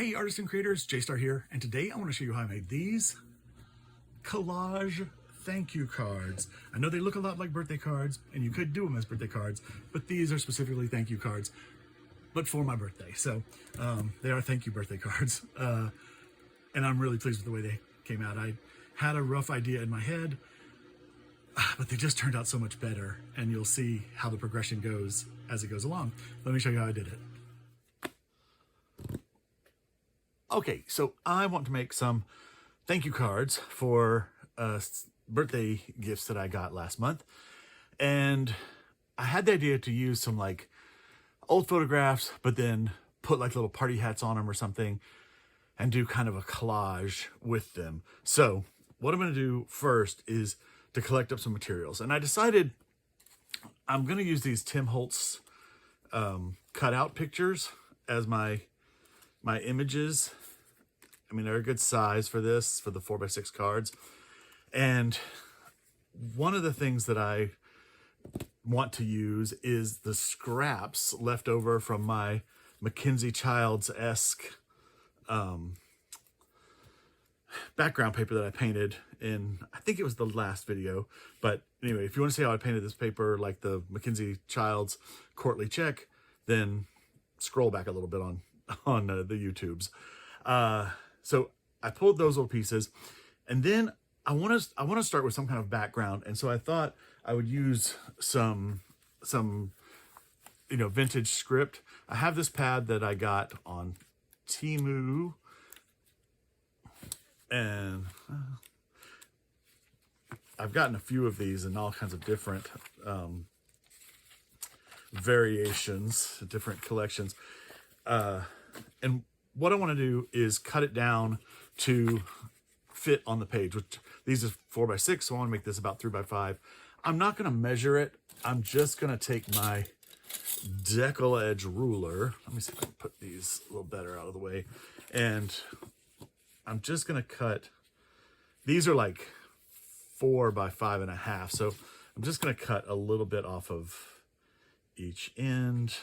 Hey artists and creators, J-Star here, and today I want to show you how I made these collage thank you cards. I know they look a lot like birthday cards, and you could do them as birthday cards, but these are specifically thank you cards, but for my birthday. So they are thank you birthday cards, and I'm really pleased with the way they came out. I had a rough idea in my head, but they just turned out so much better, and you'll see how the progression goes as it goes along. Let me show you how I did it. Okay, so I want to make some thank you cards for birthday gifts that I got last month. And I had the idea to use some like old photographs, but then put like little party hats on them or something and do kind of a collage with them. So what I'm going to do first is to collect up some materials. And I decided I'm going to use these Tim Holtz cutout pictures as my images. I mean, they're a good size for this, for the 4x6 cards. And one of the things that I want to use is the scraps left over from my Mackenzie Childs-esque background paper that I painted in, I think it was the last video. But anyway, if you want to see how I painted this paper, like the Mackenzie Childs Courtly Check, then scroll back a little bit on the YouTubes. So I pulled those little pieces, and then I want to start with some kind of background. And so I thought I would use some vintage script. I have this pad that I got on Temu, and I've gotten a few of these in all kinds of different variations, different collections. And what I want to do is cut it down to fit on the page, which these are 4x6, so I want to make this about 3x5. I'm not going to measure it. I'm just going to take my decal edge ruler. Let me see if I can put these a little better out of the way. And I'm just going to cut, these are like 4x5.5. So I'm just going to cut a little bit off of each end.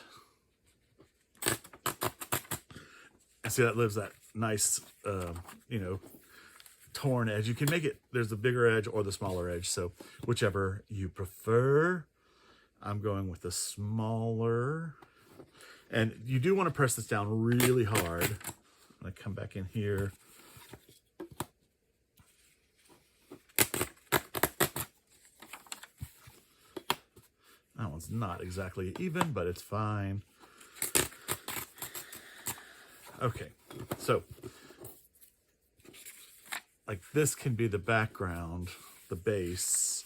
See, that leaves that nice, torn edge. You can make it, there's the bigger edge or the smaller edge. So whichever you prefer. I'm going with the smaller. And you do want to press this down really hard. I'm going to come back in here. That one's not exactly even, but it's fine. Okay, so like this can be the background, the base,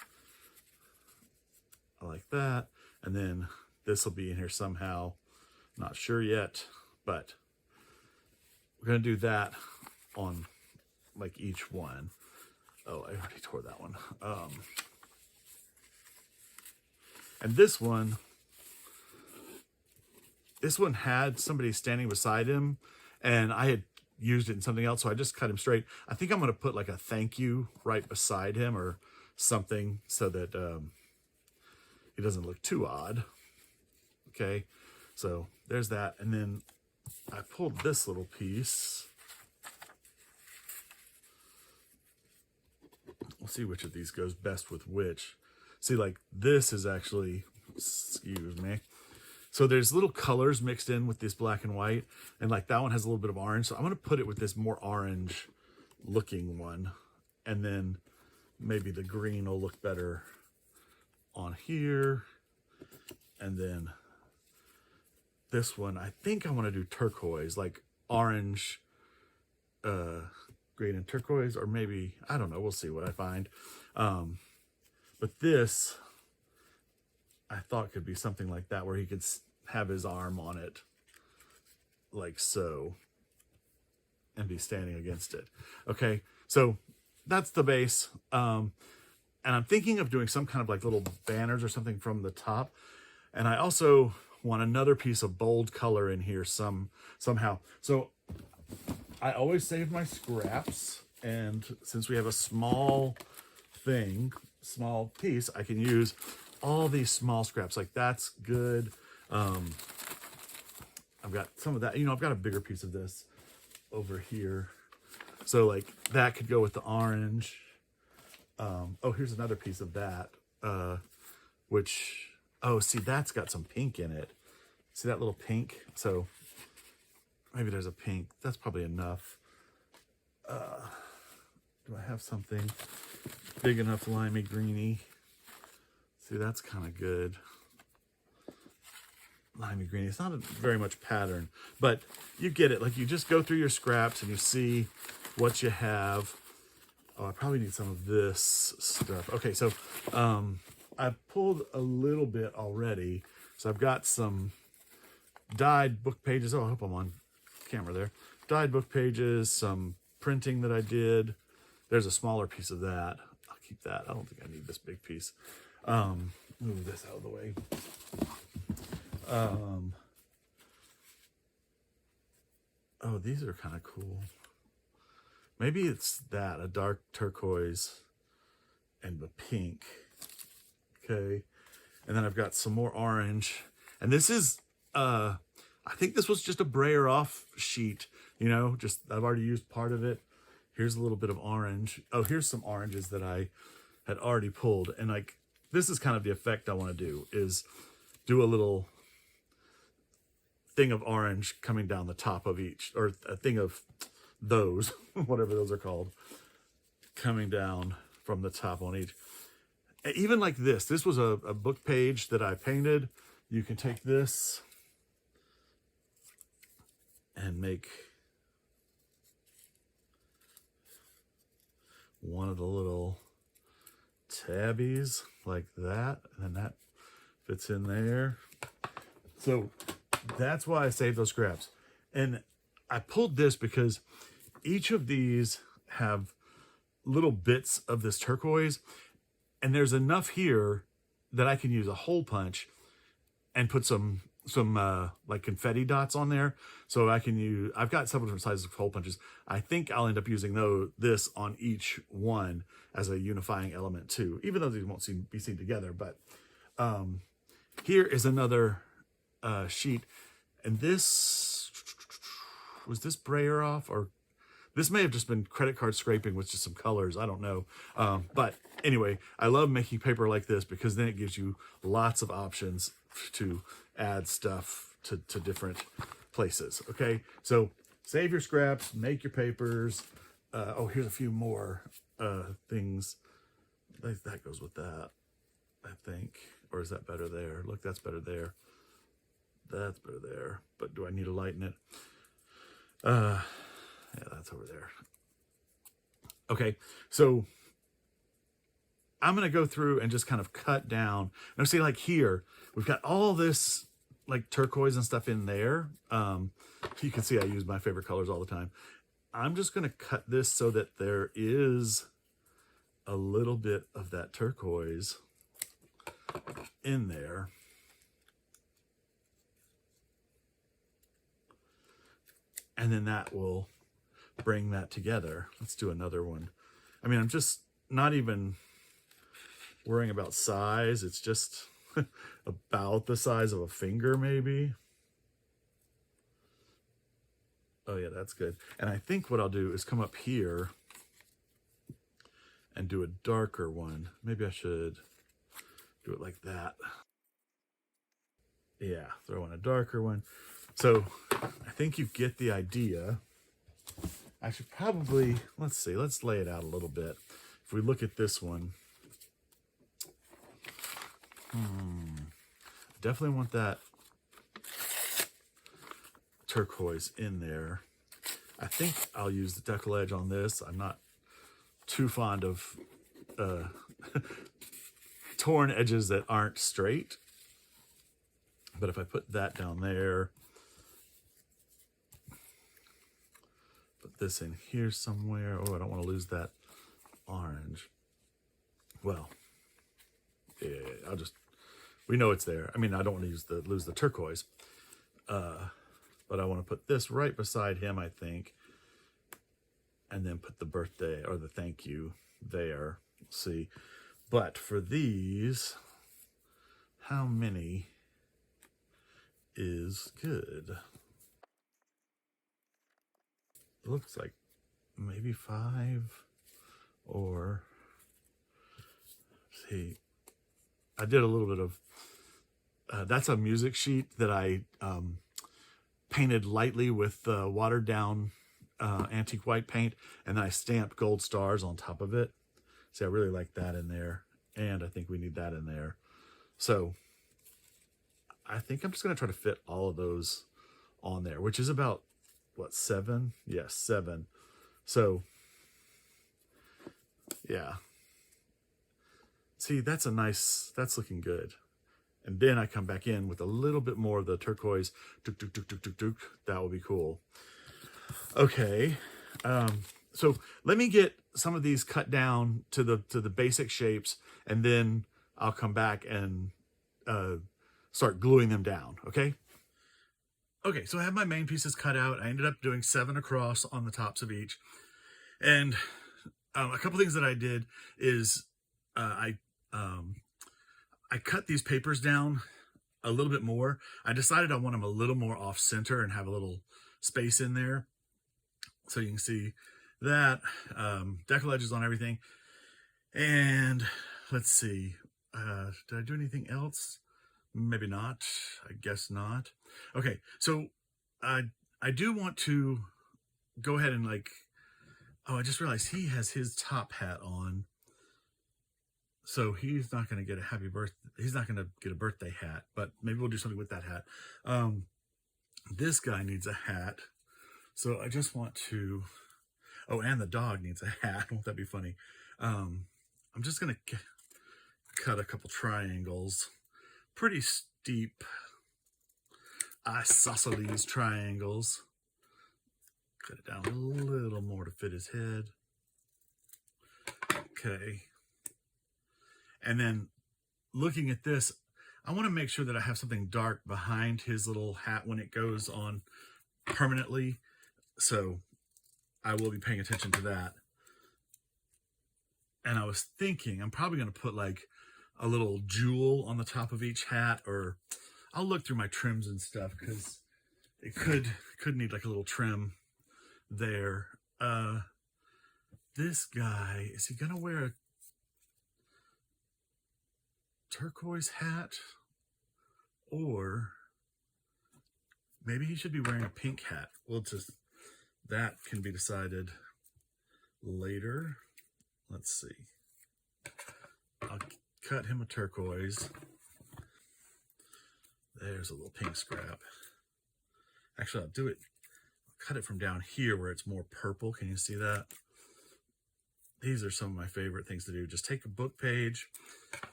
I like that. And then this will be in here somehow, not sure yet, but we're gonna do that on like each one. Oh, I already tore that one. And this one had somebody standing beside him, and I had used it in something else, so I just cut him straight. I think I'm going to put like a thank you right beside him or something so that it doesn't look too odd. Okay, so there's that. And then I pulled this little piece. We'll see which of these goes best with which. See, like this is actually, excuse me. So there's little colors mixed in with this black and white, and like that one has a little bit of orange. So I'm going to put it with this more orange looking one, and then maybe the green will look better on here. And then this one, I think I want to do turquoise, like orange, green and turquoise, or maybe, I don't know, we'll see what I find. But this, I thought could be something like that, where he could have his arm on it like so and be standing against it. Okay, so that's the base. And I'm thinking of doing some kind of like little banners or something from the top. And I also want another piece of bold color in here somehow. So I always save my scraps, and since we have a small piece, I can use all these small scraps. Like that's good. I've got some of that, I've got a bigger piece of this over here. So like that could go with the orange. Oh, here's another piece of that, which, oh, see, that's got some pink in it. See that little pink? So maybe there's a pink. That's probably enough. Do I have something big enough, limey greeny? See, that's kind of good. Limey green. It's not a very much pattern, but you get it. Like you just go through your scraps and you see what you have. Oh, I probably need some of this stuff. Okay, so I've pulled a little bit already. So I've got some dyed book pages. Oh, I hope I'm on camera there. Dyed book pages, some printing that I did. There's a smaller piece of that. I'll keep that. I don't think I need this big piece. Move this out of the way. Oh, these are kind of cool. Maybe it's that, a dark turquoise and the pink. Okay. And then I've got some more orange. And this is, I think this was just a brayer off sheet, you know, just, I've already used part of it. Here's a little bit of orange. Oh, here's some oranges that I had already pulled. And like, this is kind of the effect I want to do, is do a little thing of orange coming down the top of each, or a thing of those, whatever those are called, coming down from the top on each. Even like this was a book page that I painted. You can take this and make one of the little tabbies like that, and then that fits in there. So that's why I saved those scraps. And I pulled this because each of these have little bits of this turquoise, and there's enough here that I can use a hole punch and put some like confetti dots on there. So I can use, I've got several different sizes of hole punches. I think I'll end up using this on each one as a unifying element too, even though these won't be seen together. But here is another sheet, and this, was this brayer off, or this may have just been credit card scraping with just some colors. I don't know. But anyway, I love making paper like this because then it gives you lots of options to add stuff to different places. Okay, so save your scraps, make your papers. Oh, here's a few more things. That goes with that, I think. Or is that better there? Look, that's better there. That's better there. But do I need to lighten it? Yeah, that's over there. Okay, so I'm going to go through and just kind of cut down. Now see, like here, we've got all this like turquoise and stuff in there. You can see I use my favorite colors all the time. I'm just going to cut this so that there is a little bit of that turquoise in there. And then that will bring that together. Let's do another one. I mean, I'm just not even worrying about size. It's just about the size of a finger, maybe. Oh yeah, that's good. And I think what I'll do is come up here and do a darker one. Maybe I should do it like that. Yeah, throw in a darker one. So I think you get the idea. I should probably, let's see, let's lay it out a little bit. If we look at this one, definitely want that turquoise in there. I think I'll use the decollage on this. I'm not too fond of torn edges that aren't straight. But if I put that down there, put this in here somewhere. Oh, I don't want to lose that orange. Well, yeah, I'll just, we know it's there. I mean, I don't want to lose the turquoise. But I want to put this right beside him, I think. And then put the birthday or the thank you there. Let's see. But for these, how many is good? it looks like maybe 5 or, see, I did a little bit of, that's a music sheet that I painted lightly with watered down antique white paint, and then I stamped gold stars on top of it. See, I really like that in there, and I think we need that in there. So I think I'm just going to try to fit all of those on there, which is about, what, 7? Yes, 7. So, yeah. See, that's looking good. And then I come back in with a little bit more of the turquoise. That will be cool. Okay. So let me get some of these cut down to the basic shapes, and then I'll come back and start gluing them down. Okay. Okay, so I have my main pieces cut out. I ended up doing 7 across on the tops of each. And a couple things that I did is I cut these papers down a little bit more. I decided I want them a little more off center and have a little space in there. So you can see that, decollages on everything. And let's see, did I do anything else? Maybe not, I guess not. Okay, so I do want to go ahead and oh, I just realized he has his top hat on. So he's not going to get a happy birthday. He's not going to get a birthday hat, but maybe we'll do something with that hat. This guy needs a hat. So I just want to, oh, and the dog needs a hat. Won't that be funny? I'm just going to cut a couple triangles. Pretty steep isosceles triangles. Cut it down a little more to fit his head. Okay. And then looking at this, I want to make sure that I have something dark behind his little hat when it goes on permanently. So I will be paying attention to that. And I was thinking I'm probably going to put like a little jewel on the top of each hat, or I'll look through my trims and stuff because it could need like a little trim there. This guy, is he going to wear a turquoise hat, or maybe he should be wearing a pink hat? Well, that can be decided later. Let's see. I'll cut him a turquoise. There's a little pink scrap. Actually, I'll do it. I'll cut it from down here where it's more purple. Can you see that? These are some of my favorite things to do. Just take a book page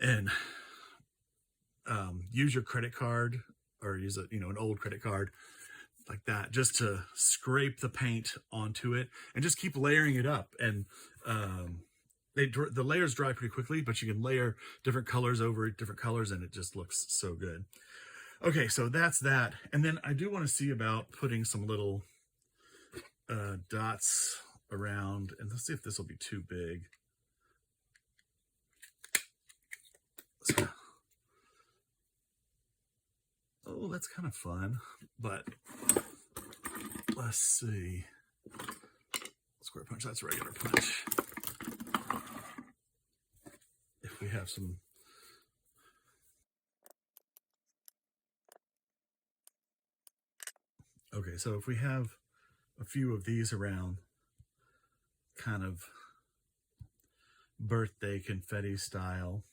and use your credit card, or use an old credit card like that, just to scrape the paint onto it and just keep layering it up. And the layers dry pretty quickly, but you can layer different colors over different colors and it just looks so good. Okay, so that's that. And then I do want to see about putting some little dots around, and let's see if this will be too big. So, oh, that's kind of fun, but let's see. Square punch, that's regular punch. If we have some, okay, so if we have a few of these around, kind of birthday confetti style,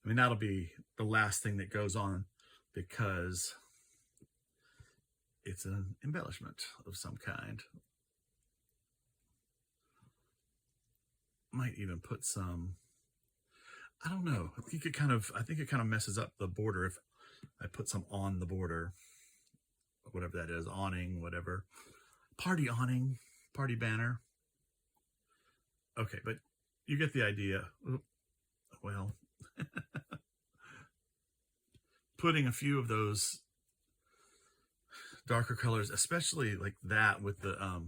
I mean, that'll be the last thing that goes on because it's an embellishment of some kind. Might even put some, I don't know. I think it kind of messes up the border if I put some on the border, whatever that is, awning, whatever. Party awning, party banner. Okay, but you get the idea. Well, putting a few of those darker colors, especially like that with the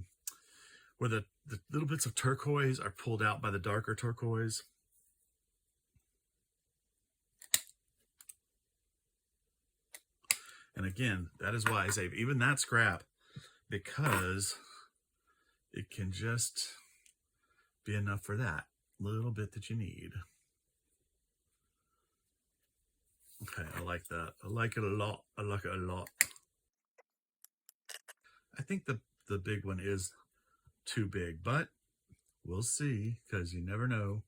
where the little bits of turquoise are pulled out by the darker turquoise. And again, that is why I say even that scrap, because it can just be enough for that little bit that you need. Okay, I like that. I like it a lot. I like it a lot. I think the big one is too big, but we'll see, because you never know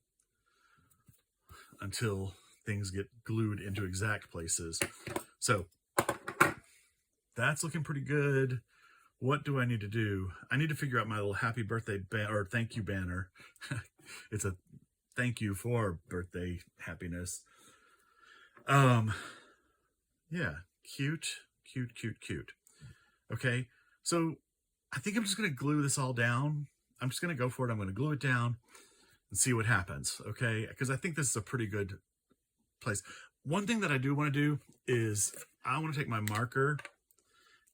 until things get glued into exact places. So that's looking pretty good. What do I need to do? I need to figure out my little happy birthday or thank you banner. It's a thank you for birthday happiness. Yeah, cute, cute, cute, cute. Okay, so I think I'm just going to glue this all down. I'm just going to go for it. I'm going to glue it down and see what happens, okay? Because I think this is a pretty good place. One thing that I do want to do is I want to take my marker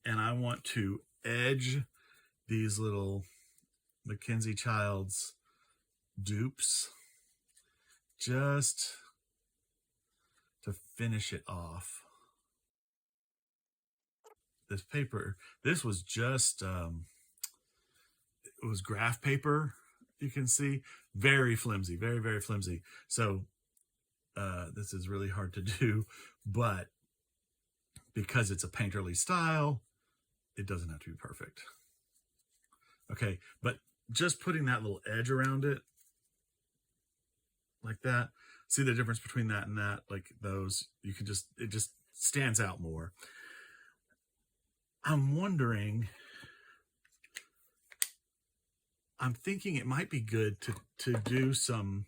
and I want to edge these little Mackenzie Childs dupes just to finish it off. This paper, this was just, it was graph paper, you can see. Very flimsy, very, very flimsy. So this is really hard to do, but because it's a painterly style, it doesn't have to be perfect. Okay, but just putting that little edge around it, like that, see the difference between that and that, like those, you can just, it just stands out more. I'm wondering, I'm thinking it might be good to do some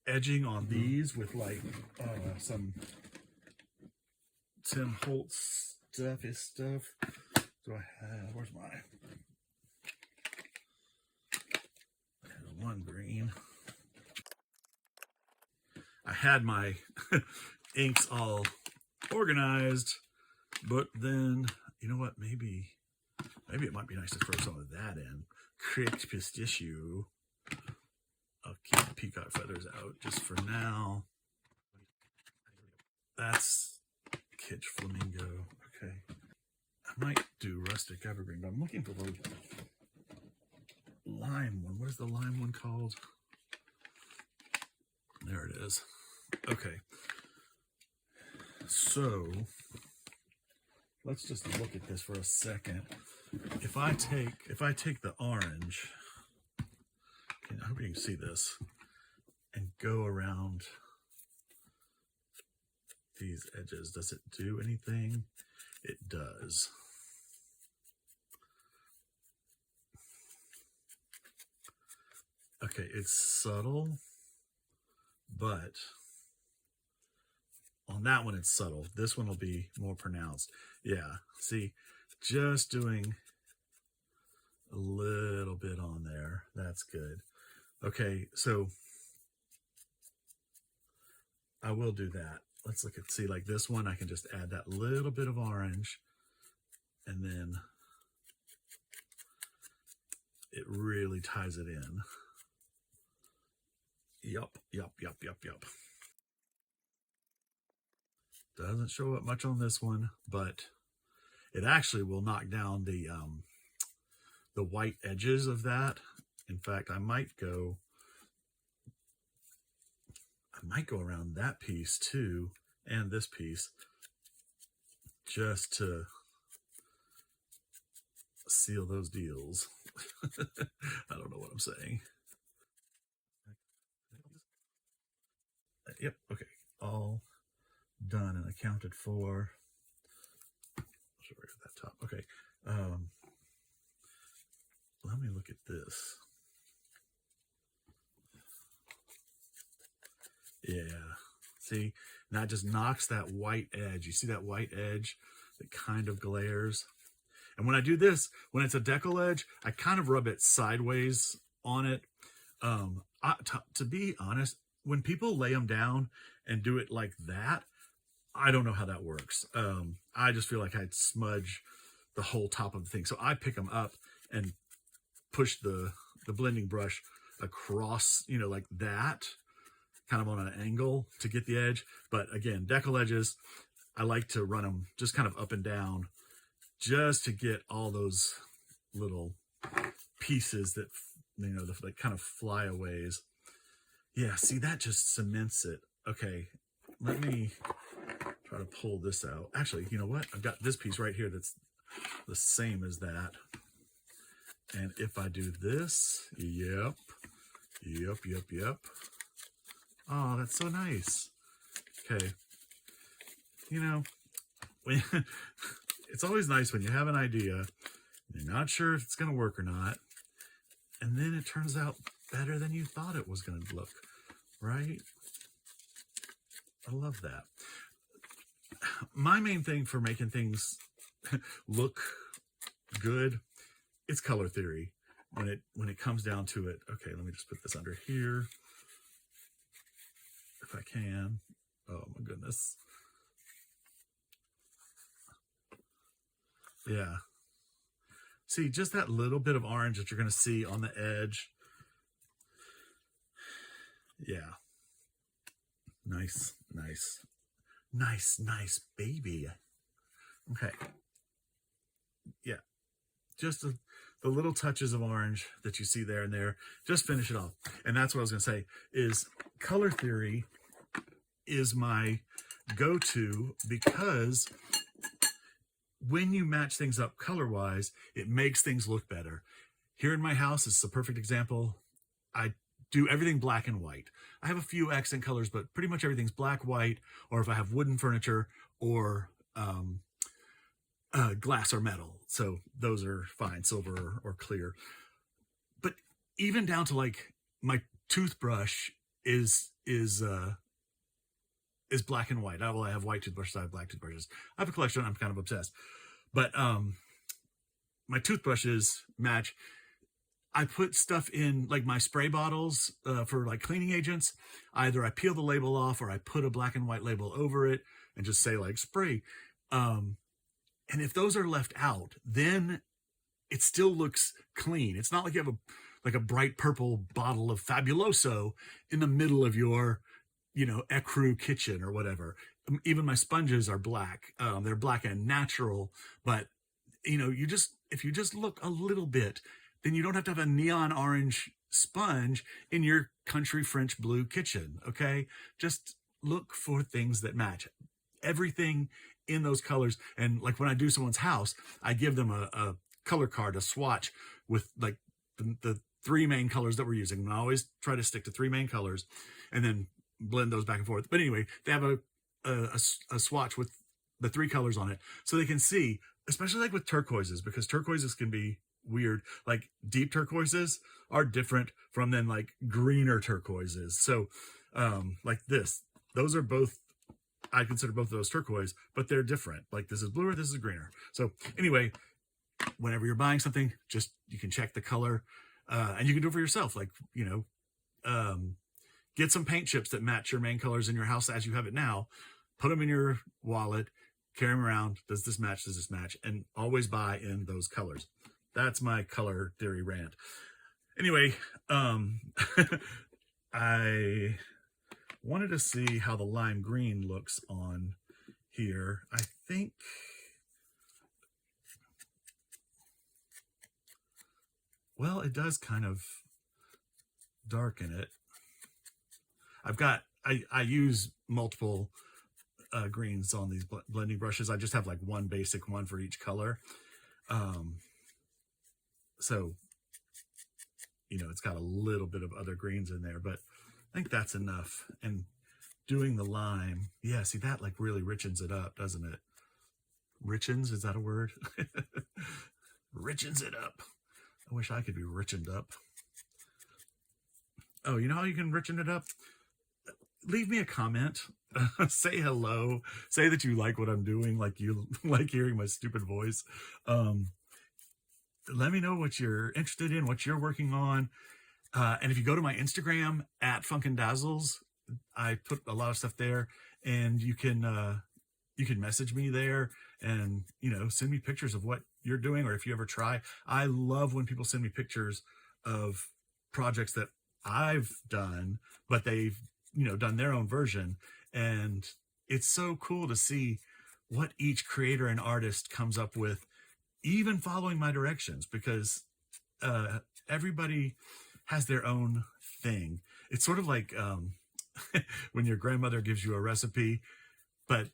edging on these with like some Tim Holtz stuff. Do I have, where's my, one green. I had my inks all organized, but then, you know what, maybe it might be nice to throw some of that in. Cricked pistachio. I'll keep the peacock feathers out just for now. That's Kitsch Flamingo. Okay. I might do rustic evergreen, but I'm looking for the lime one. What is the lime one called? There it is. Okay. So let's just look at this for a second. If I take the orange, and I hope you can see this, and go around these edges, does it do anything? It does. Okay, it's subtle, but on that one it's subtle. This one will be more pronounced. Yeah, see, just doing a little bit on there. That's good. Okay, so I will do that. Let's look at, see, like this one, I can just add that little bit of orange, and then it really ties it in. Yup. Doesn't show up much on this one, but it actually will knock down the white edges of that. In fact, I might go around that piece too, and this piece, just to seal those deals. I don't know what I'm saying. Yep, okay, all done and accounted for. Should we at that top? Okay. Let me look at this. Yeah. See, now it just knocks that white edge. You see that white edge that kind of glares? And when I do this, when it's a decal edge, I kind of rub it sideways on it. To be honest, when people lay them down and do it like that, I don't know how that works. I just feel like I'd smudge the whole top of the thing. So I pick them up and push the blending brush across, you know, like that, kind of on an angle to get the edge. But again, decal edges, I like to run them just kind of up and down, just to get all those little pieces that, you know, the like kind of flyaways. Yeah, see, that just cements it. Okay, let me try to pull this out. Actually, you know what? I've got this piece right here that's the same as that. And if I do this, yep. Oh, that's so nice. Okay. You know, when, it's always nice when you have an idea, you're not sure if it's going to work or not, and then it turns out better than you thought it was going to look, right? I love that. My main thing for making things look good, it's color theory. When it comes down to it. Okay, let me just put this under here if I can. Oh my goodness. Yeah. See, just that little bit of orange that you're going to see on the edge. Yeah. Nice, baby. Okay. Yeah. Just the little touches of orange that you see there and there, just finish it off. And that's what I was going to say, is color theory is my go-to, because when you match things up color-wise, it makes things look better. Here in my house, this is a perfect example. I do everything black and white. I have a few accent colors, but pretty much everything's black, white, or if I have wooden furniture or glass or metal. So those are fine, silver or clear. But even down to like my toothbrush is black and white. I have white toothbrushes, I have black toothbrushes. I have a collection, I'm kind of obsessed. But my toothbrushes match. I put stuff in like my spray bottles for like cleaning agents. Either I peel the label off or I put a black and white label over it and just say like spray. And if those are left out, then it still looks clean. It's not like you have a bright purple bottle of Fabuloso in the middle of your, you know, ecru kitchen or whatever. Even my sponges are black. They're black and natural, but you know, if you just look a little bit, then you don't have to have a neon orange sponge in your country French blue kitchen. Okay, just look for things that match. Everything in those colors. And like when I do someone's house, I give them a color card, a swatch with like the three main colors that we're using. And I always try to stick to three main colors and then blend those back and forth. But anyway, they have a swatch with the three colors on it, so they can see, especially like with turquoises, because turquoises can be weird. Like deep turquoises are different from then like greener turquoises. So like those are both, I consider both of those turquoise, but they're different. Like this is bluer, this is greener. So anyway, whenever you're buying something, just, you can check the color and you can do it for yourself. Like, you know, get some paint chips that match your main colors in your house as you have it now, put them in your wallet, carry them around. Does this match? Does this match? And always buy in those colors. That's my color theory rant. Anyway, I wanted to see how the lime green looks on here. I think well, it does kind of darken it. I use multiple greens on these blending brushes. I just have like one basic one for each color. So, you know, it's got a little bit of other greens in there, but I think that's enough. And doing the lime, yeah, see, that like really richens it up, doesn't it? Richens, is that a word? Richens it up. I wish I could be richened up. Oh, you know how you can richen it up? Leave me a comment. Say hello. Say that you like what I'm doing, like you like hearing my stupid voice. Let me know what you're interested in, what you're working on. And if you go to my Instagram at Funkin' Dazzles, I put a lot of stuff there, and you can message me there and, you know, send me pictures of what you're doing, or if you ever try. I love when people send me pictures of projects that I've done, but they've, you know, done their own version. And it's so cool to see what each creator and artist comes up with even following my directions, because everybody has their own thing. It's sort of like when your grandmother gives you a recipe, but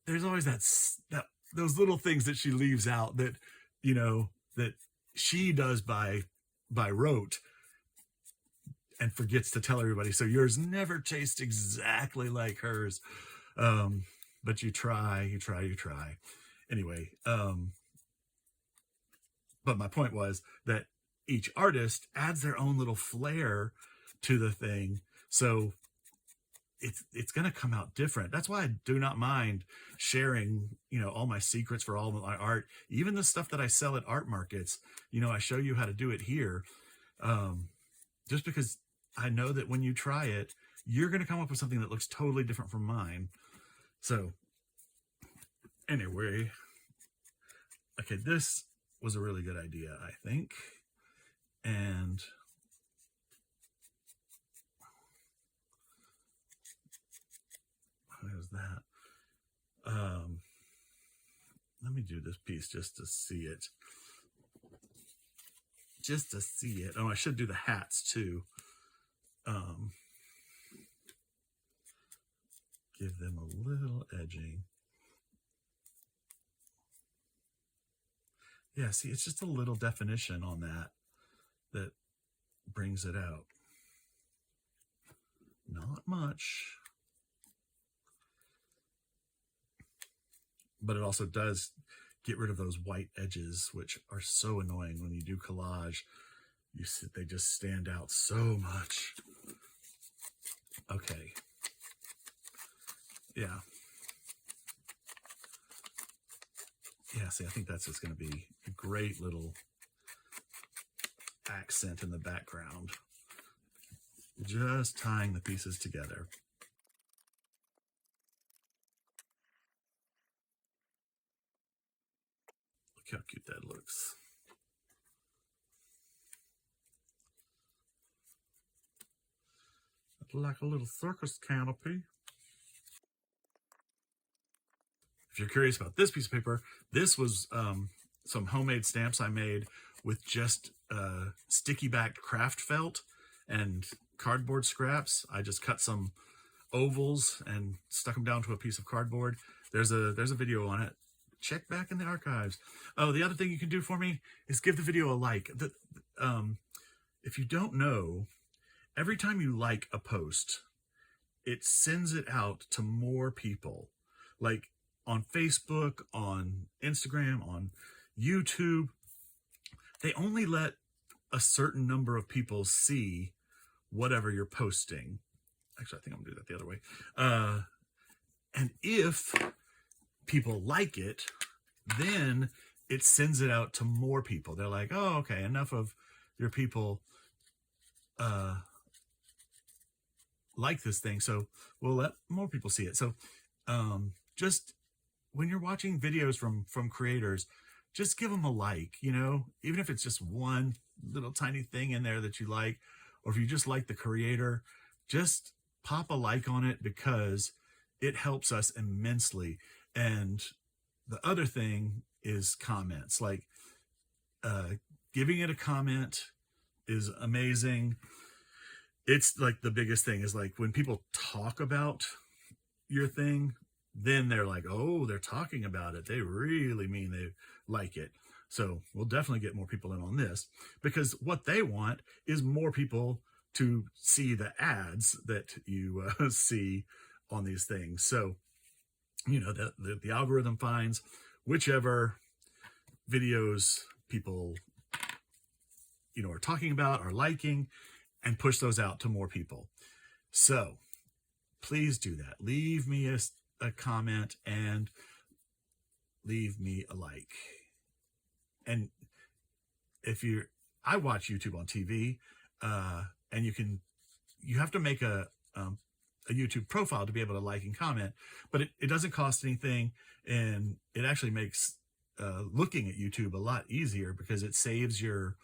there's always that those little things that she leaves out that, you know, that she does by rote and forgets to tell everybody. So yours never tastes exactly like hers. But you try. Anyway, but my point was that each artist adds their own little flair to the thing. So it's going to come out different. That's why I do not mind sharing, you know, all my secrets for all of my art, even the stuff that I sell at art markets. You know, I show you how to do it here, just because I know that when you try it, you're going to come up with something that looks totally different from mine. So anyway, okay, this was a really good idea, I think. And what was that? Let me do this piece just to see it. Just to see it. Oh, I should do the hats too. Give them a little edging. Yeah, see, it's just a little definition on that brings it out. Not much. But it also does get rid of those white edges, which are so annoying when you do collage. You see, they just stand out so much. Okay. Yeah. Yeah, see, I think that's just going to be a great little accent in the background. Just tying the pieces together. Look how cute that looks. Like a little circus canopy. If you're curious about this piece of paper, this was some homemade stamps I made with just sticky backed craft felt and cardboard scraps. I just cut some ovals and stuck them down to a piece of cardboard. There's a video on it. Check back in the archives. Oh, the other thing you can do for me is give the video a like. If you don't know, every time you like a post, it sends it out to more people. Like on Facebook, on Instagram, on YouTube, they only let a certain number of people see whatever you're posting. Actually, I think I'm gonna do that the other way. And if people like it, then it sends it out to more people. They're like, oh, okay, enough of your people like this thing, so we'll let more people see it. So just when you're watching videos from creators, just give them a like, you know, even if it's just one little tiny thing in there that you like, or if you just like the creator, just pop a like on it, because it helps us immensely. And the other thing is comments. Like giving it a comment is amazing. It's like the biggest thing is like when people talk about your thing, then they're like, oh, they're talking about it. They really mean they like it. So we'll definitely get more people in on this, because what they want is more people to see the ads that you see on these things. So, you know, the algorithm finds whichever videos people, you know, are talking about, are liking, and push those out to more people. So please do that. Leave me a comment and leave me a like. And if I watch YouTube on TV, and you have to make a YouTube profile to be able to like and comment, but it doesn't cost anything, and it actually makes looking at YouTube a lot easier, because it saves your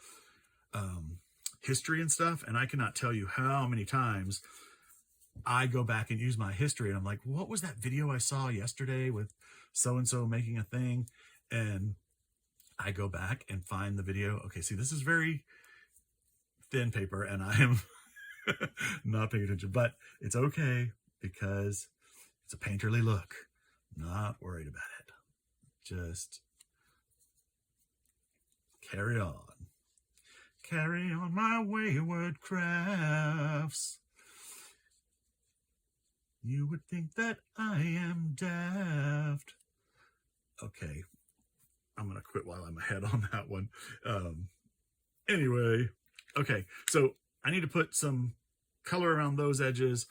history and stuff. And I cannot tell you how many times I go back and use my history, and I'm like, what was that video I saw yesterday with so-and-so making a thing? And I go back and find the video. Okay, see, this is very thin paper and I am not paying attention, but it's okay because it's a painterly look. Not worried about it. Just carry on. Carry on my wayward crafts. You would think that I am daft. Okay, I'm going to quit while I'm ahead on that one. Anyway, okay, so I need to put some color around those edges,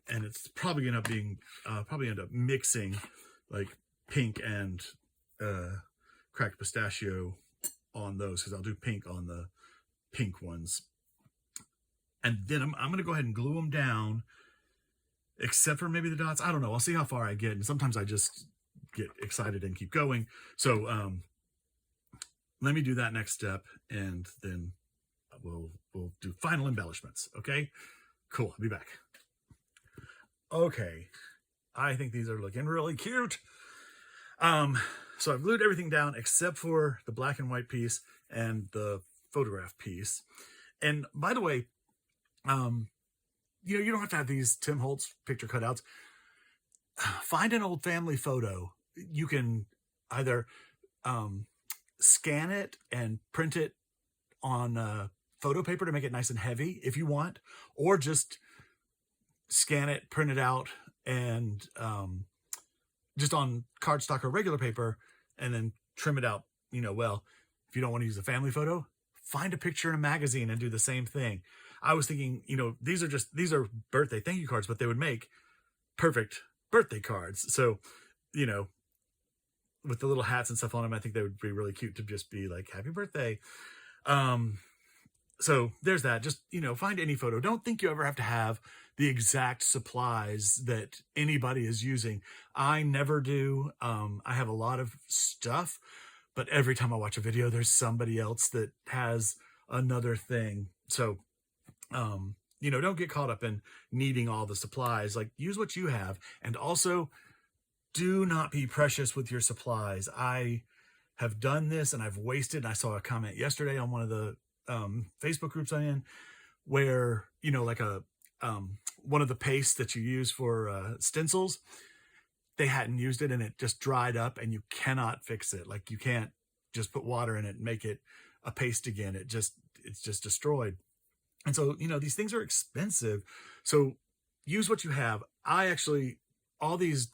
and it's probably going to be probably end up mixing like pink and cracked pistachio on those, because I'll do pink on the pink ones. And then I'm going to go ahead and glue them down, except for maybe the dots. I don't know. I'll see how far I get. And sometimes I just get excited and keep going. So let me do that next step, and then we'll do final embellishments. Okay, cool. I'll be back. Okay, I think these are looking really cute. So I've glued everything down except for the black and white piece and the photograph piece. And by the way, you don't have to have these Tim Holtz picture cutouts. Find an old family photo. You can either scan it and print it on photo paper to make it nice and heavy if you want, or just scan it, print it out, and just on cardstock or regular paper, and then trim it out. Well, if you don't want to use a family photo, find a picture in a magazine and do the same thing. I was thinking, these are birthday thank you cards, but they would make perfect birthday cards. So, with the little hats and stuff on them, I think they would be really cute to just be like, happy birthday. So there's that. Just, find any photo. Don't think you ever have to have the exact supplies that anybody is using. I never do. I have a lot of stuff, but every time I watch a video, there's somebody else that has another thing. So, don't get caught up in needing all the supplies. Like, use what you have. And also, do not be precious with your supplies. I have done this and I've wasted. I saw a comment yesterday on one of the Facebook groups I'm in where, like one of the pastes that you use for stencils, they hadn't used it and it just dried up and you cannot fix it. Like, you can't just put water in it and make it a paste again. It's just destroyed. And so, these things are expensive. So use what you have. All these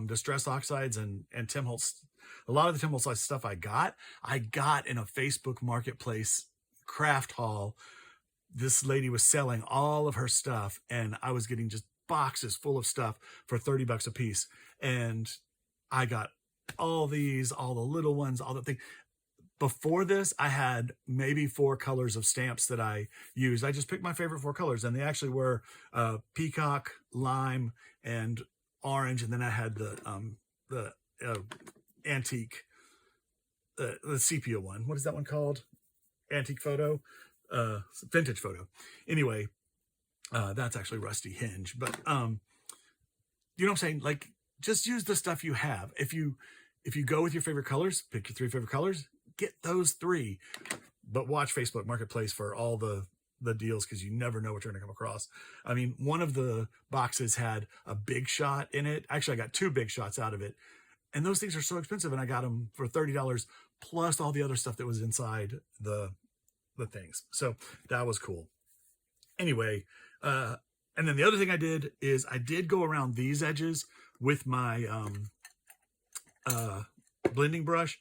Distress Oxides and Tim Holtz, a lot of the Tim Holtz stuff I got in a Facebook Marketplace craft haul. This lady was selling all of her stuff, and I was getting just boxes full of stuff for $30 a piece. And I got all these, all the little ones, all the things. Before this, I had maybe 4 colors of stamps that I used. I just picked my favorite 4 colors, and they actually were peacock, lime, and orange. And then I had the antique, the sepia one. What is that one called? Antique photo, vintage photo. Anyway, that's actually rusty hinge. But you know what I'm saying? Like, just use the stuff you have. If you go with your favorite colors, pick your 3 favorite colors. Get those 3, but watch Facebook Marketplace for all the deals, because you never know what you're going to come across. I mean, one of the boxes had a Big Shot in it. Actually, I got 2 Big Shots out of it, and those things are so expensive, and I got them for $30 plus all the other stuff that was inside the things. So that was cool. Anyway, and then the other thing I did is I did go around these edges with my blending brush,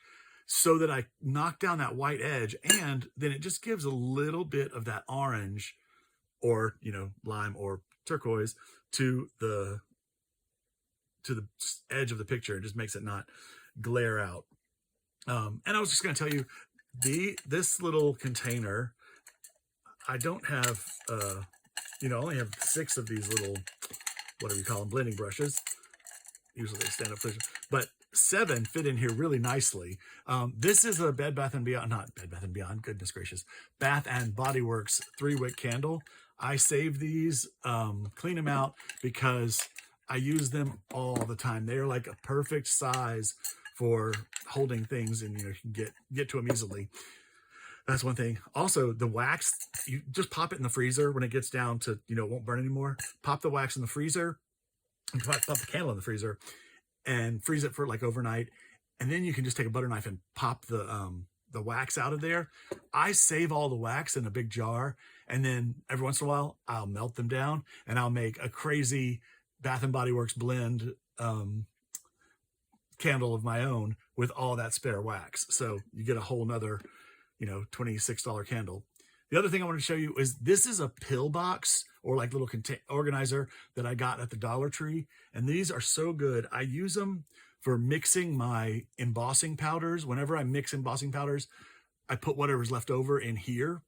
so that I knock down that white edge, and then it just gives a little bit of that orange or, lime or turquoise to the edge of the picture. It just makes it not glare out. And I was just going to tell you, this little container, I don't have, I only have 6 of these little, what do we call them, blending brushes. Usually they stand up, but 7 fit in here really nicely. This is a Bed Bath & Beyond, not Bed Bath & Beyond, goodness gracious, Bath & Body Works 3-wick candle. I save these, clean them out, because I use them all the time. They are like a perfect size for holding things, and you can get to them easily. That's one thing. Also, the wax, you just pop it in the freezer when it gets down to, it won't burn anymore. Pop the wax in the freezer, and pop the candle in the freezer, and freeze it for like overnight. And then you can just take a butter knife and pop the wax out of there. I save all the wax in a big jar, and then every once in a while I'll melt them down, and I'll make a crazy Bath and Body Works blend candle of my own with all that spare wax. So you get a whole nother, $26 candle. The other thing I want to show you is this is a pill box or like little organizer that I got at the Dollar Tree. And these are so good. I use them for mixing my embossing powders. Whenever I mix embossing powders, I put whatever's left over in here.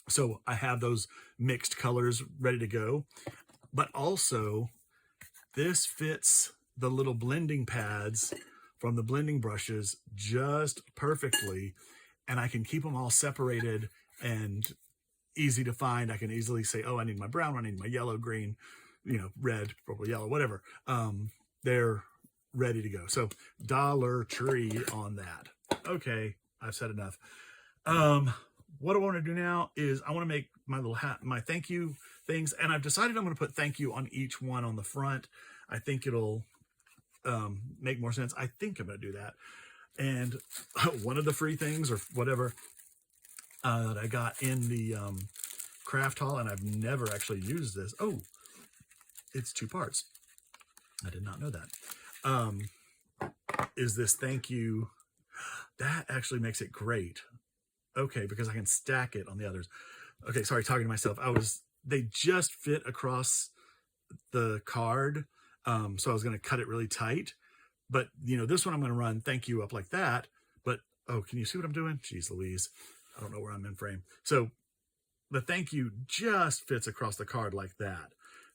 So I have those mixed colors ready to go. But also, this fits the little blending pads from the blending brushes just perfectly. And I can keep them all separated and easy to find. I can easily say, oh, I need my brown, I need my yellow, green, red, purple, yellow, whatever. They're ready to go. So Dollar Tree on that. Okay, I've said enough. What I want to do now is I want to make my little my thank you things. And I've decided I'm going to put thank you on each one on the front. I think it'll make more sense. I think I'm going to do that. And one of the free things or whatever that I got in the craft haul, and I've never actually used this. Oh, it's 2 parts. I did not know that. Is this thank you. That actually makes it great. Okay, because I can stack it on the others. Okay, sorry, talking to myself. They just fit across the card. So I was going to cut it really tight. But, this one I'm going to run thank you up like that. But, oh, can you see what I'm doing? Jeez Louise. I don't know where I'm in frame. So the thank you just fits across the card like that.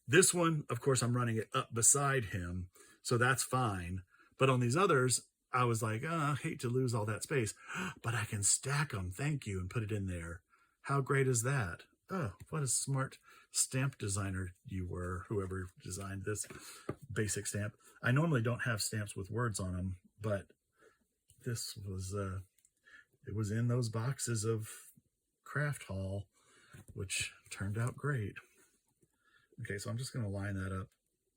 This one, of course, I'm running it up beside him. So that's fine. But on these others, I was like, I hate to lose all that space. But I can stack them, thank you, and put it in there. How great is that? Oh, what a smart stamp designer you were, whoever designed this basic stamp. I normally don't have stamps with words on them, but this was, it was in those boxes of Craft Haul, which turned out great. Okay, so I'm just going to line that up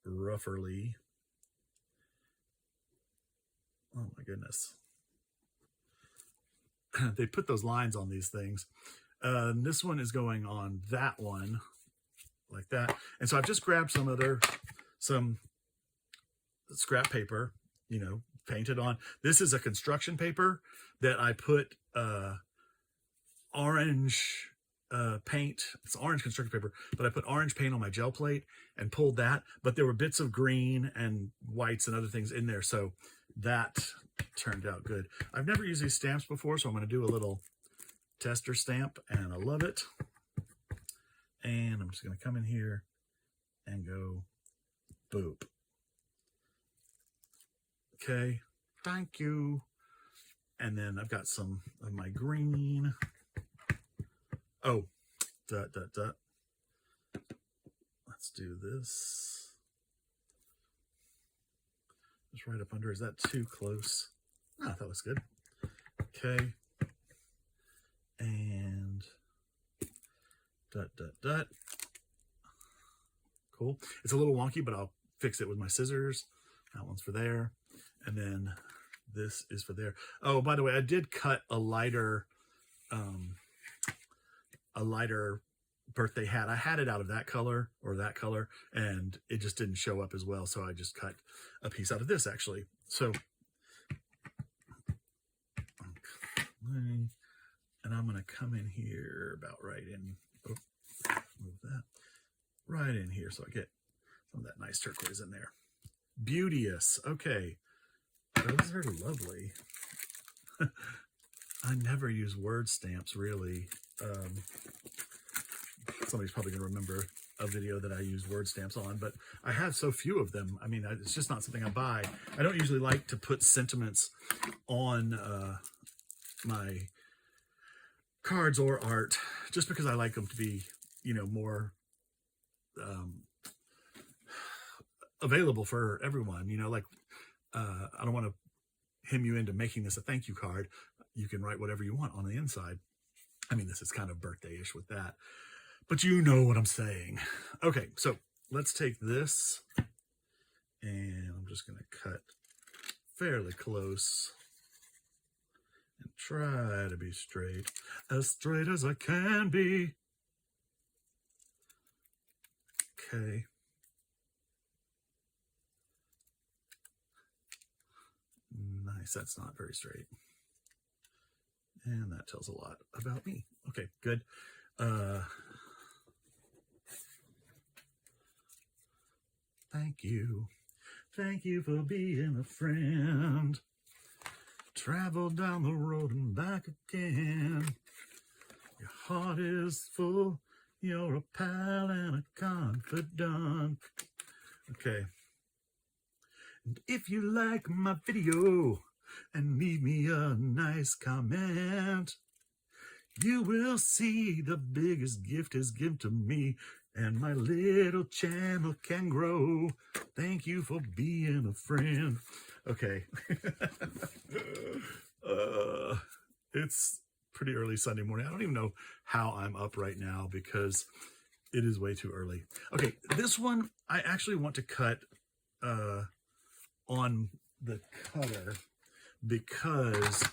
roughly. Oh my goodness. They put those lines on these things. This one is going on that one like that. And so I've just grabbed some scrap paper, painted on. This is a construction paper that I put orange paint. It's orange construction paper, but I put orange paint on my gel plate and pulled that. But there were bits of green and whites and other things in there. So that turned out good. I've never used these stamps before, so I'm going to do a little tester stamp, and I love it. And I'm just going to come in here and go boop. Okay, thank you. And then I've got some of my green. Oh, let's do this. Just right up under. Is that too close? Ah, that looks good. Okay. And cool. It's a little wonky, but I'll fix it with my scissors. That one's for there. And then this is for there. Oh, by the way, I did cut a lighter birthday hat. I had it out of that color or that color, and it just didn't show up as well. So I just cut a piece out of this actually. So, and I'm going to come in here about right in, move that right in here. So I get some of that nice turquoise in there. Beauteous. Okay. Those are lovely. I never use word stamps really. Somebody's probably going to remember a video that I used word stamps on, but I have so few of them. I mean, it's just not something I buy. I don't usually like to put sentiments on my cards or art, just because I like them to be, more available for everyone. Like I don't want to hem you into making this a thank you card. You can write whatever you want on the inside. I mean, this is kind of birthday-ish with that, but you know what I'm saying. Okay, so let's take this, and I'm just going to cut fairly close and try to be straight as I can be. Okay. Nice, that's not very straight. And that tells a lot about me. Okay, good. Thank you. Thank you for being a friend. Travel down the road and back again. Your heart is full. You're a pal and a confidant. Okay. And if you like my video and leave me a nice comment, you will see the biggest gift is given to me, and my little channel can grow. Thank you for being a friend. Okay. It's pretty early Sunday morning. I don't even know how I'm up right now because it is way too early. Okay, this one I actually want to cut on the cutter because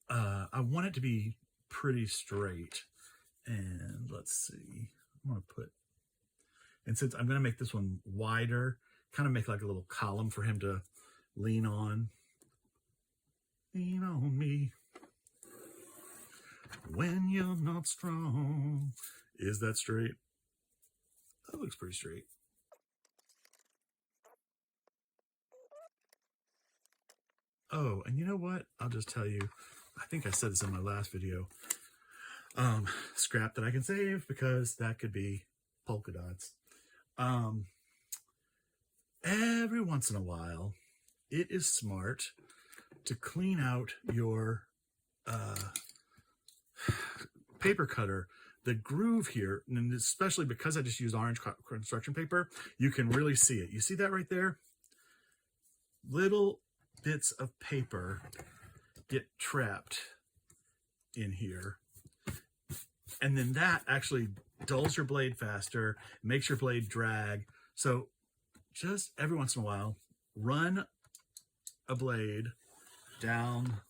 I want it to be pretty straight. And let's see, I'm going to put, and since I'm going to make this one wider, kind of make like a little column for him to lean on. Lean on me when you're not strong. Is that straight? That looks pretty straight. Oh, and you know what? I'll just tell you, I think I said this in my last video. Scrap that I can save because that could be polka dots. Every once in a while, it is smart to clean out your paper cutter. The groove here, and especially because I just used orange construction paper, you can really see it. You see that right there? Little bits of paper get trapped in here. And then that actually dulls your blade faster, makes your blade drag. So just every once in a while, run a blade down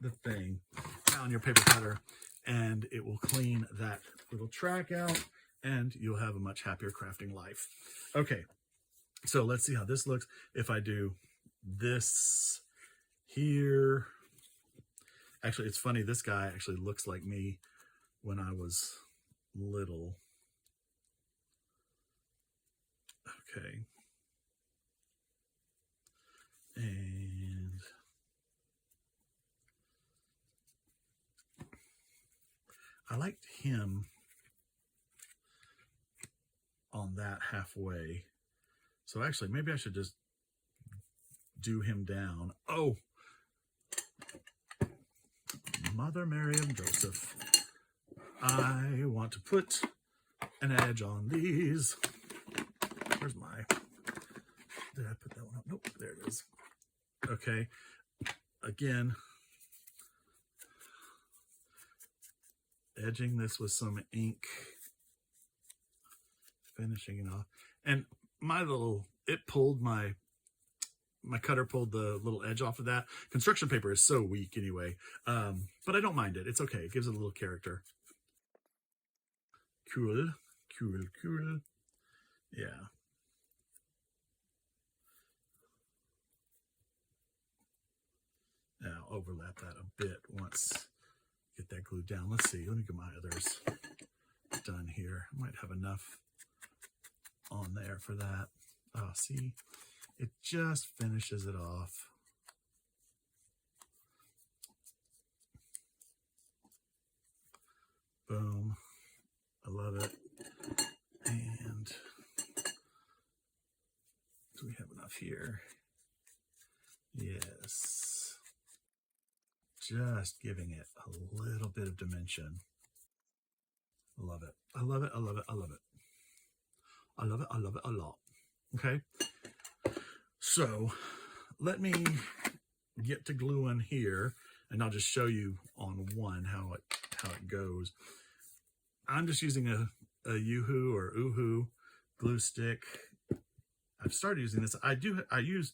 the thing, down your paper cutter, and it will clean that little track out, and you'll have a much happier crafting life. Okay, so let's see how this looks if I do this here. Actually, it's funny, this guy actually looks like me when I was little. Okay. And I liked him on that halfway. So actually, maybe I should just do him down. Oh, Mother Mary and Joseph. I want to put an edge on these. Where's my, did I put that one up? Nope, there it is. Okay, again, edging this with some ink, finishing it off. And my little, it pulled my cutter pulled the little edge off of that. Construction paper is so weak anyway, but I don't mind it. It's okay. It gives it a little character. Cool, cool, cool. Yeah. Now overlap that a bit once, get that glued down. Let's see, let me get my others done here. I might have enough on there for that. Oh, see, it just finishes it off. Boom. I love it. And do we have enough here? Yes. Just giving it a little bit of dimension. I love it. I love it. I love it. I love it. I love it. I love it a lot. Okay. So let me get to gluing here, and I'll just show you on one how it goes. I'm just using a Yoo-hoo or Oohoo glue stick. I've started using this. I use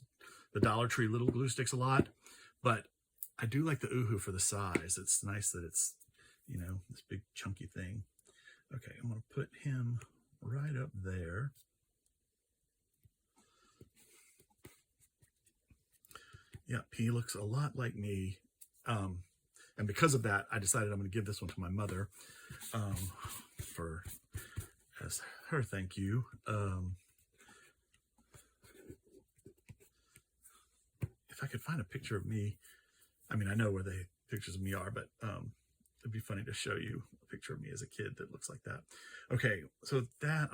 the Dollar Tree little glue sticks a lot, but I do like the Oohoo for the size. It's nice that it's, you know, this big chunky thing. Okay, I'm gonna put him right up there. Yep, he looks a lot like me. And because of that, I decided I'm going to give this one to my mother as her thank you. If I could find a picture of me, I mean, I know where the pictures of me are, but it'd be funny to show you a picture of me as a kid that looks like that. Okay, so that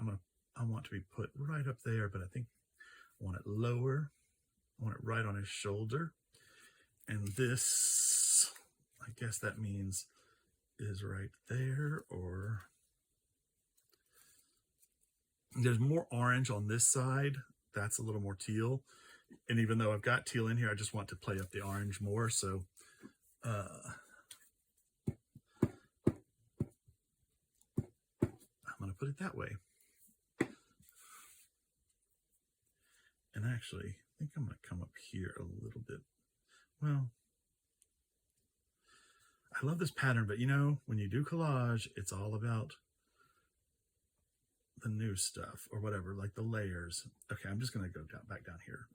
I want to be put right up there, but I think I want it lower. I want it right on his shoulder. And this, I guess that means is right there, or there's more orange on this side. That's a little more teal. And even though I've got teal in here, I just want to play up the orange more. So I'm going to put it that way. And actually, I think I'm going to come up here a little bit. Well, I love this pattern, but you know, when you do collage, it's all about the new stuff or whatever, like the layers. Okay, I'm just going to go back down here.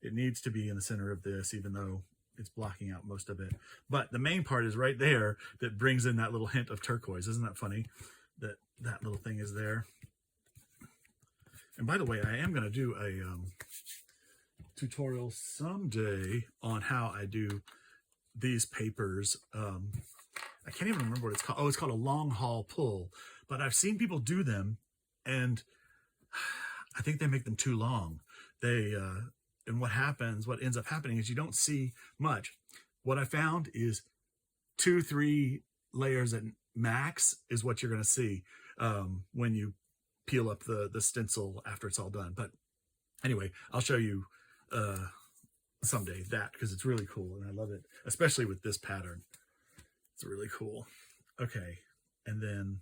It needs to be in the center of this, even though it's blocking out most of it. But the main part is right there that brings in that little hint of turquoise. Isn't that funny that that little thing is there? And by the way, I am going to do a tutorial someday on how I do these papers. I can't even remember what it's called. Oh, it's called a long haul pull. But I've seen people do them, and I think they make them too long. And what ends up happening is you don't see much. What I found is 2-3 layers at max is what you're going to see when you peel up the stencil after it's all done. But anyway, I'll show you someday that, because it's really cool and I love it, especially with this pattern. It's really cool. Okay, and then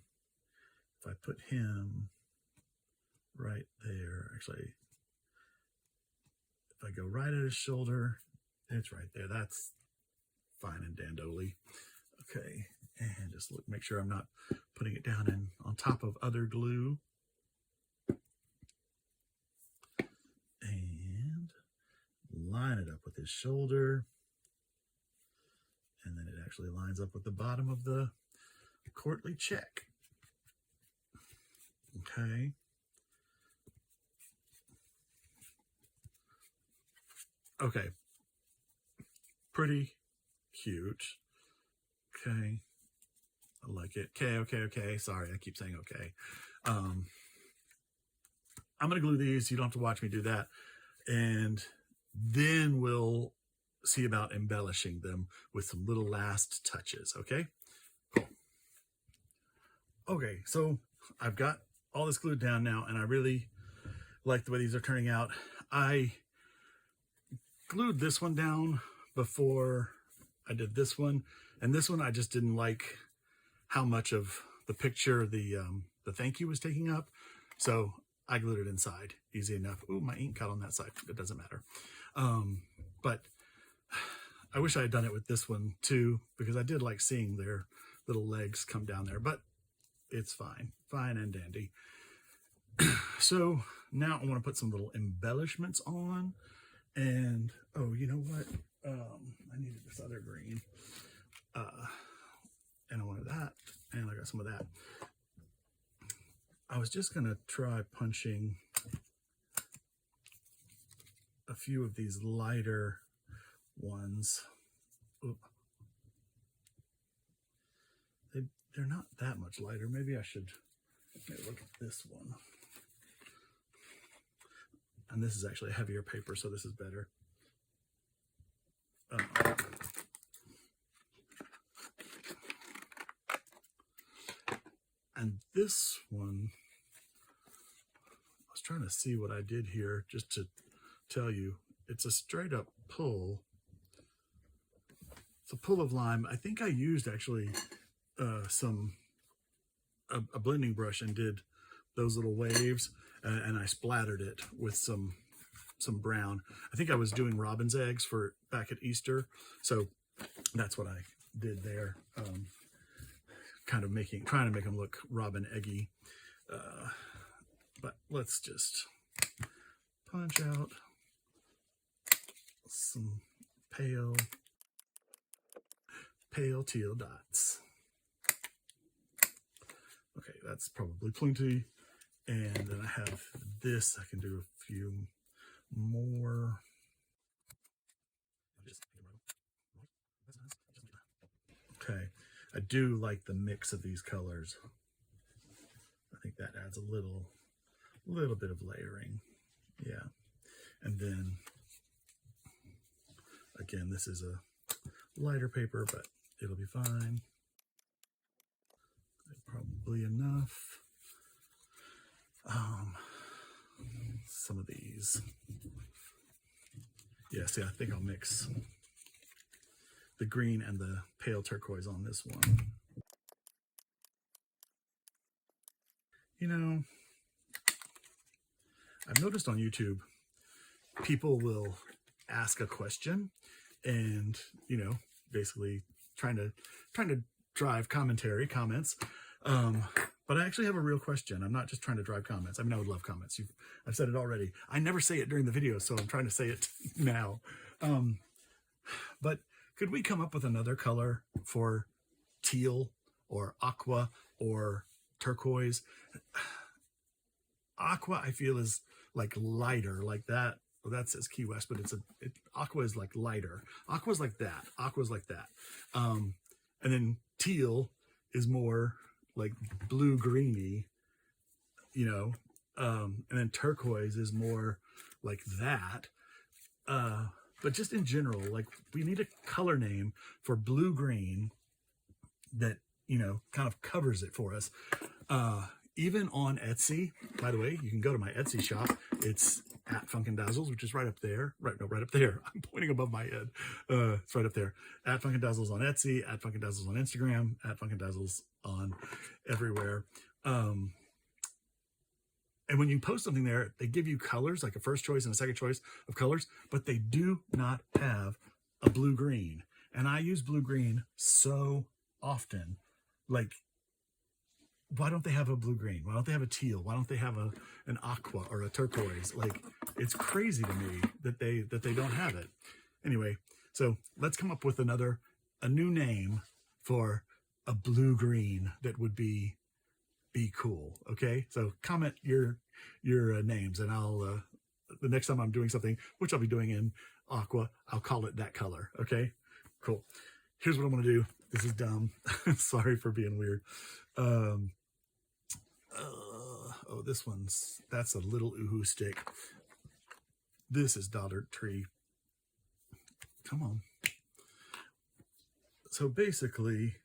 if I put him right there, actually, if I go right at his shoulder, it's right there. That's fine and dandoli. Okay, and just make sure I'm not putting it down on top of other glue. And line it up with his shoulder. And then it actually lines up with the bottom of the courtly check. Okay. Okay. Pretty cute. Okay. I like it. Okay. Sorry, I keep saying okay. I'm going to glue these. You don't have to watch me do that. And then we'll see about embellishing them with some little last touches. Okay. Cool. Okay. So I've got all this glued down now, and I really like the way these are turning out. I glued this one down before I did this one, and this one I just didn't like how much of the picture the thank you was taking up, so I glued it inside. Easy enough. Ooh, my ink got on that side. It doesn't matter. But I wish I had done it with this one too, because I did like seeing their little legs come down there, but it's fine and dandy. So now I want to put some little embellishments on, and oh, you know what? I needed this other green, and I wanted that, and I got some of that. I was just gonna try punching a few of these lighter ones. Oop. They're not that much lighter. Maybe I should look at this one. And this is actually a heavier paper, so this is better. And this one, I was trying to see what I did here just to tell you. it's a straight up pull. It's a pull of lime. I think I used actually a blending brush and did those little waves, and I splattered it with some brown. I think I was doing robin's eggs for back at Easter, so that's what I did there. Kind of trying to make them look robin eggy. But let's just punch out some pale teal dots. Okay, that's probably plenty. And then I have this. I can do a few more. Okay, I do like the mix of these colors. I think that adds a little bit of layering. Yeah. And then again, this is a lighter paper, but it'll be fine. Probably enough. Some of these. Yeah, see, I think I'll mix the green and the pale turquoise on this one. You know, I've noticed on YouTube, people will ask a question and, you know, basically trying to drive comments. But I actually have a real question. I'm not just trying to drive comments. I mean, I would love comments. I've said it already. I never say it during the video, so I'm trying to say it now. But could we come up with another color for teal or aqua or turquoise? Aqua, I feel, is like lighter, like that. Well, that says Key West, but aqua is like lighter. Aqua's like that. Aqua's like that. And then teal is more like blue greeny, you know. And then turquoise is more like that. But just in general, like, we need a color name for blue green that, you know, kind of covers it for us. Even on Etsy, by the way, you can go to my Etsy shop. It's at Funkin' Dazzles, which is right up there. Right up there. I'm pointing above my head. It's right up there. At Funkin' Dazzles on Etsy, at Funkin' Dazzles on Instagram, at Funkin' Dazzles on everywhere. And when you post something there, they give you colors, like a first choice and a second choice of colors, but they do not have a blue-green. And I use blue-green so often. Like, why don't they have a blue-green? Why don't they have a teal? Why don't they have an aqua or a turquoise? Like, it's crazy to me that they don't have it. Anyway, so let's come up with a new name for a blue-green that would be cool. Okay, so comment your names, and I'll the next time I'm doing something, which I'll be doing in aqua, I'll call it that color. Okay, cool. Here's what I'm gonna do. This is dumb. Sorry for being weird. Oh, that's a little oohoo stick. This is Dollar Tree. Come on. So basically,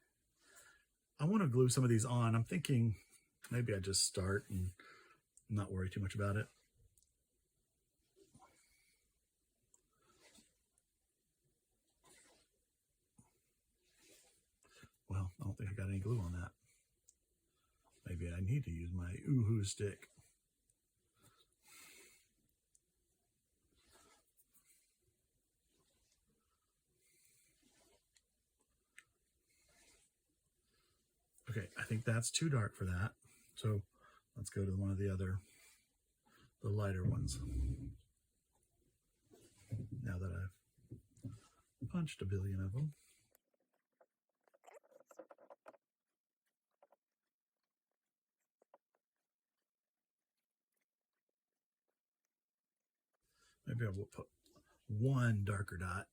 I want to glue some of these on. I'm thinking maybe I just start and not worry too much about it. Well, I don't think I got any glue on that. Maybe I need to use my oohoo stick. Okay, I think that's too dark for that. So let's go to one of the lighter ones. Now that I've punched a billion of them. Maybe I will put one darker dot.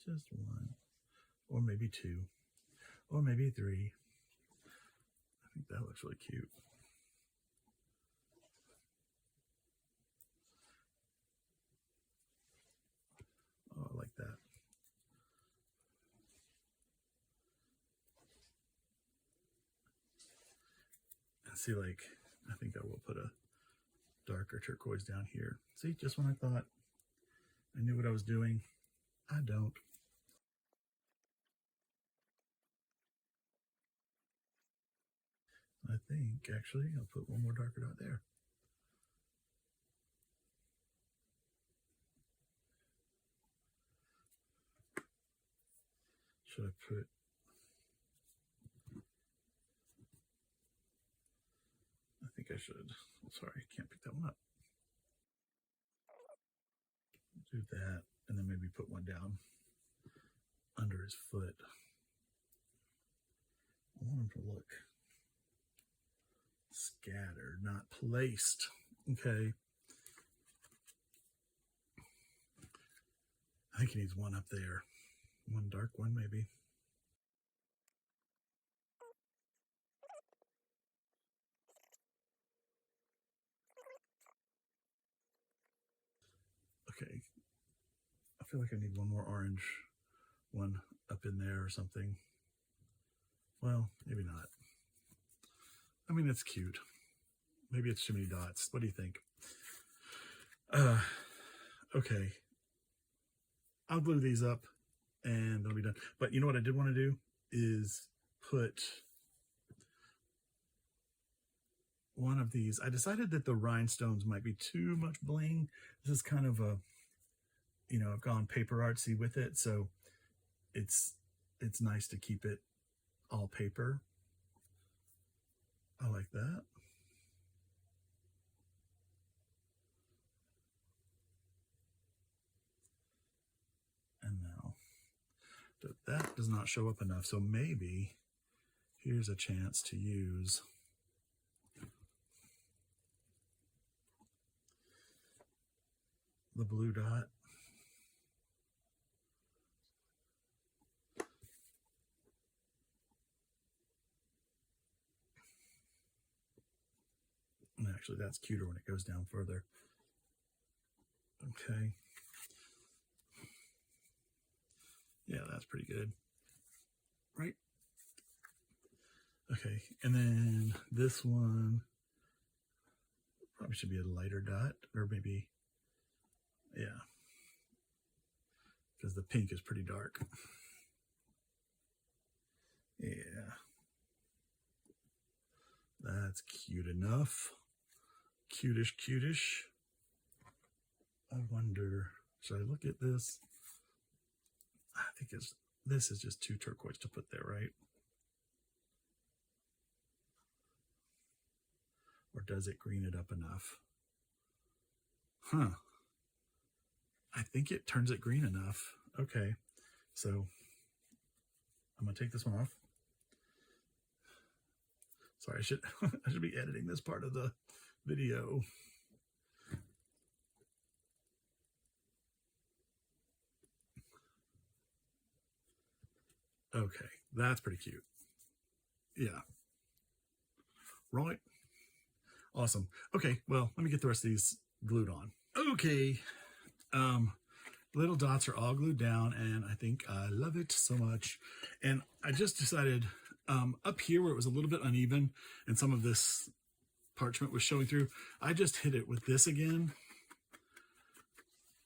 Just one, or maybe two, or maybe three. I think that looks really cute. Oh, I like that. And see, like, I think I will put a darker turquoise down here. See, just when I thought I knew what I was doing, I don't. I think actually I'll put one more darker dot there. Should I put, I think I should. Sorry, I can't pick that one up. Do that, and then maybe put one down under his foot. I want him to look scattered, not placed. Okay. I think he needs one up there. One dark one, maybe. Okay. I feel like I need one more orange one up in there or something. Well, maybe not. I mean, it's cute. Maybe it's too many dots. What do you think? Okay. I'll glue these up and they'll be done. But you know what I did want to do is put one of these. I decided that the rhinestones might be too much bling. This is kind of a, you know, I've gone paper artsy with it, so it's nice to keep it all paper. I like that. And now that does not show up enough, so maybe here's a chance to use the blue dot. And actually, that's cuter when it goes down further. Okay. Yeah, that's pretty good. Right? Okay, and then this one probably should be a lighter dot, or maybe, yeah, because the pink is pretty dark. Yeah. That's cute enough. Cutish, cutish. I wonder, should I look at this? I think this is just too turquoise to put there, right? Or does it green it up enough? Huh. I think it turns it green enough. Okay, so I'm gonna take this one off. Sorry, I should I should be editing this part of the video. Okay, that's pretty cute. Yeah. Right. Awesome. Okay, well, let me get the rest of these glued on. Okay. Little dots are all glued down, and I think I love it so much. And I just decided up here where it was a little bit uneven and some of this parchment was showing through, I just hit it with this again.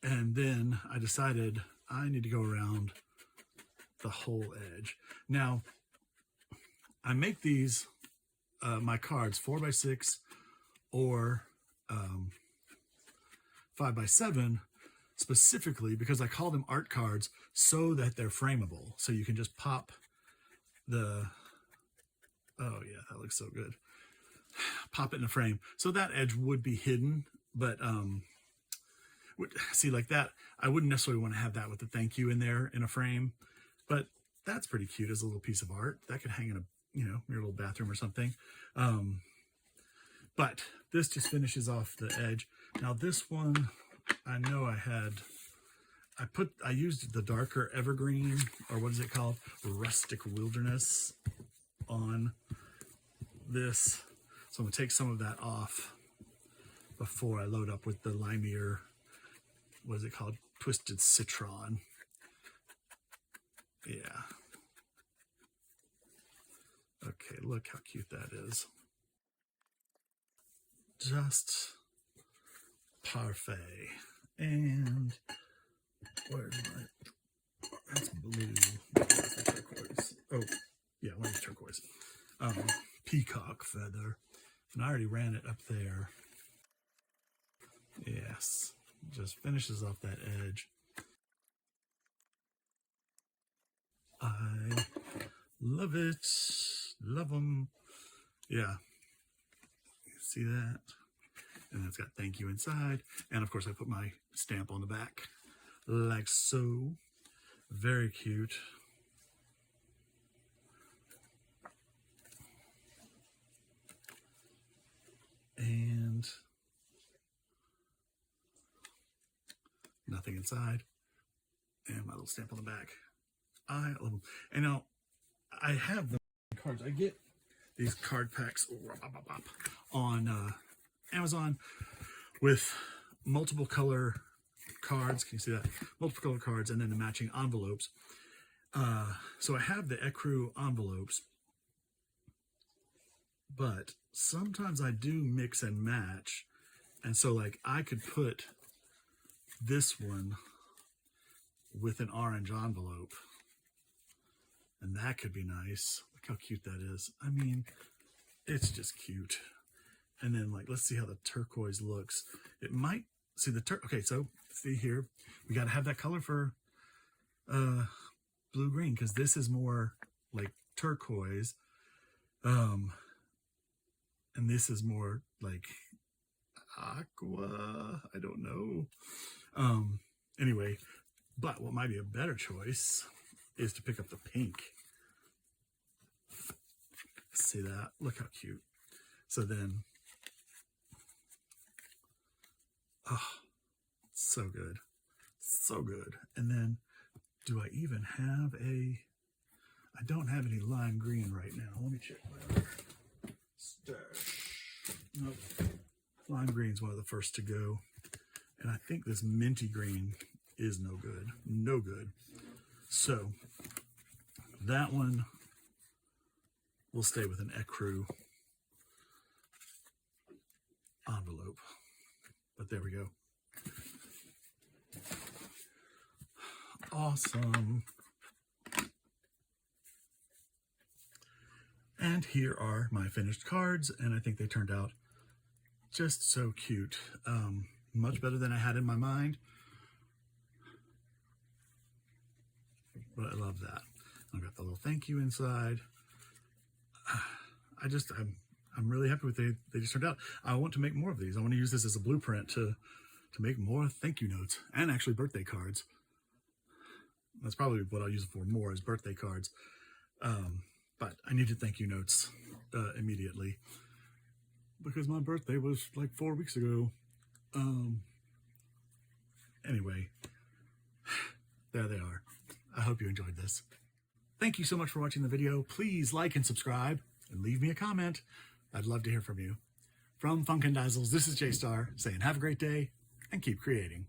And then I decided I need to go around the whole edge. Now, I make these, my cards 4x6 or 5x7 specifically because I call them art cards so that they're frameable. So you can just pop the, oh yeah, that looks so good. Pop it in a frame. So that edge would be hidden, but see, like that, I wouldn't necessarily want to have that with the thank you in there in a frame, but that's pretty cute as a little piece of art. That could hang in a, you know, your little bathroom or something. But this just finishes off the edge. Now this one, I know I used the darker evergreen, or what is it called? Rustic Wilderness on this. So I'm gonna take some of that off before I load up with the limier, what is it called? Twisted Citron. Yeah. Okay, look how cute that is. just parfait. And where's my, that's blue. That's the turquoise. Oh, yeah, one is turquoise. Peacock feather. And I already ran it up there. Yes, just finishes off that edge. I love it. Love them. Yeah. See that? And it's got thank you inside. And of course I put my stamp on the back like so. Very cute. And nothing inside. And my little stamp on the back. I love them. And now I have the cards. I get these card packs on Amazon with multiple color cards. Can you see that? Multiple color cards and then the matching envelopes. So I have the ecru envelopes, but sometimes I do mix and match. And so like I could put this one with an orange envelope, and that could be nice. Look how cute that is. I mean, it's just cute. And then like, let's see how the turquoise looks. It might, see the okay, so see here, we got to have that color for blue green, because this is more like turquoise, and this is more like aqua. I don't know. Anyway, but what might be a better choice is to pick up the pink. See that? Look how cute. So then, oh, so good. So good. And then, do I even have a, I don't have any lime green right now. Let me check my other stash. Nope. Lime green's one of the first to go. And I think this minty green is no good. No good. So, that one will stay with an ecru envelope. But there we go. Awesome. And here are my finished cards, and I think they turned out just so cute. Much better than I had in my mind. But I love that. I've got the little thank you inside. I'm really happy with they just turned out. I want to make more of these. I want to use this as a blueprint to make more thank you notes and actually birthday cards. That's probably what I'll use it for more, is birthday cards. But I needed thank you notes immediately because my birthday was like 4 weeks ago. Anyway, there they are. I hope you enjoyed this. Thank you so much for watching the video. Please like and subscribe and leave me a comment. I'd love to hear from you. From Funk and Dazzles, this is J-Star saying have a great day and keep creating.